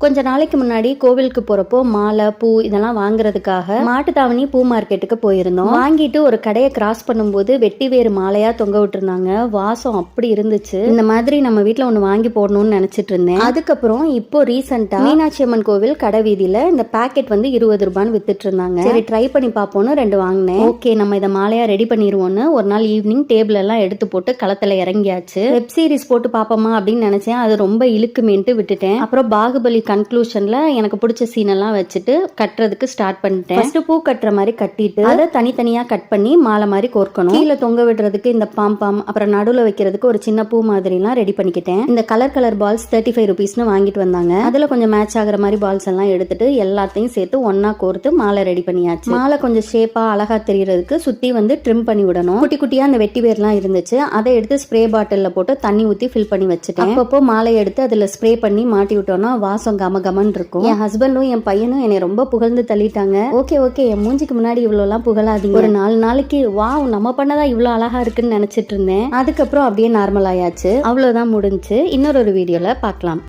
கொஞ்ச நாளைக்கு முன்னாடி கோவிலுக்கு போறப்போ மாலை பூ இதெல்லாம் வாங்குறதுக்காக மாட்டுத்தாவணி பூ மார்க்கெட்டுக்கு போயிருந்தோம். வாங்கிட்டு ஒரு கடையை கிராஸ் பண்ணும்போது வெட்டி வேறு மாலையா தொங்க விட்டுருந்தாங்க. வாசம் அப்படி இருந்துச்சு. இந்த மாதிரி நம்ம வீட்டுல ஒண்ணு வாங்கி போடணும்னு நினைச்சிட்டு இருந்தேன். அதுக்கப்புறம் இப்போ ரீசெண்டா மீனாட்சி அம்மன் கோவில் கடை வீதியில இந்த பாக்கெட் வந்து 20 ரூபான்னு வித்துட்டு இருந்தாங்க. சரி ட்ரை பண்ணி பாப்போம்னு 2 வாங்கினேன். ஓகே நம்ம இதை மாலையா ரெடி பண்ணிடுவோம்னு ஒரு நாள் ஈவினிங் டேபிள் எல்லாம் எடுத்து போட்டு களத்துல இறங்கியாச்சு. வெப் சீரிஸ் போட்டு பாப்போமா அப்படின்னு நினைச்சேன். அது ரொம்ப இழுக்குமேன்ட்டு விட்டுட்டேன். அப்புறம் பாகுபலி கன்க்ளூஷன்ல எனக்கு பிடிச்ச சீன் எல்லாம் வச்சுட்டு கட்டுறதுக்கு ஸ்டார்ட் பண்ணிட்டேன். ஃபர்ஸ்ட் பூ கட்டுற மாதிரி கட்டிட்டு அதை தனித்தனியா கட் பண்ணி மாலை மாதிரி கோர்க்கணும். கீழே தொங்க விடுறதுக்கு இந்த பாம் அப்புறம் நடுவுல வைக்கிறதுக்கு ஒரு சின்ன பூ மாதிரி எல்லாம் ரெடி பண்ணிக்கிட்டேன். இந்த கலர் பால்ஸ் 35 ரூபீஸ்னு வாங்கிட்டு வந்தாங்க. அதுல கொஞ்சம் மேட்ச் ஆகுற மாதிரி பால்ஸ் எல்லாம் எடுத்துட்டு எல்லாத்தையும் சேர்த்து ஒன்னா கோர்த்து மாலை ரெடி பண்ணியாச்சு. மாலை கொஞ்சம் ஷேப்பா அழகா தெரியறதுக்கு சுத்தி வந்து ட்ரிம் பண்ணி விடணும். குட்டி குட்டியா அந்த வெட்டி வேர்லாம் இருந்துச்சு. அதை எடுத்து ஸ்ப்ரே பாட்டில்ல போட்டு தண்ணி ஊத்தி ஃபில் பண்ணி வச்சுட்டேன். அப்பப்போ மாலை எடுத்து அதுல ஸ்ப்ரே பண்ணி மாட்டி விட்டோம்னா வாசம் கமகமன் இருக்கும். என் ஹஸ்பண்டும் என் பையனும் என்னை ரொம்ப புகழ்ந்து தள்ளிட்டாங்க. ஓகே என் மூஞ்சிக்கு முன்னாடி இவ்வளவு எல்லாம் புகழாதீங்க. ஒரு 4 நாளைக்கு வாவ் நம்ம பண்ணதா இவ்வளவு அழகா இருக்குன்னு நினைச்சிட்டு இருந்தேன். அதுக்கப்புறம் அப்படியே நார்மல் ஆயாச்சு. அவ்வளவுதான் முடிஞ்சு. இன்னொரு வீடியோல பார்க்கலாம்.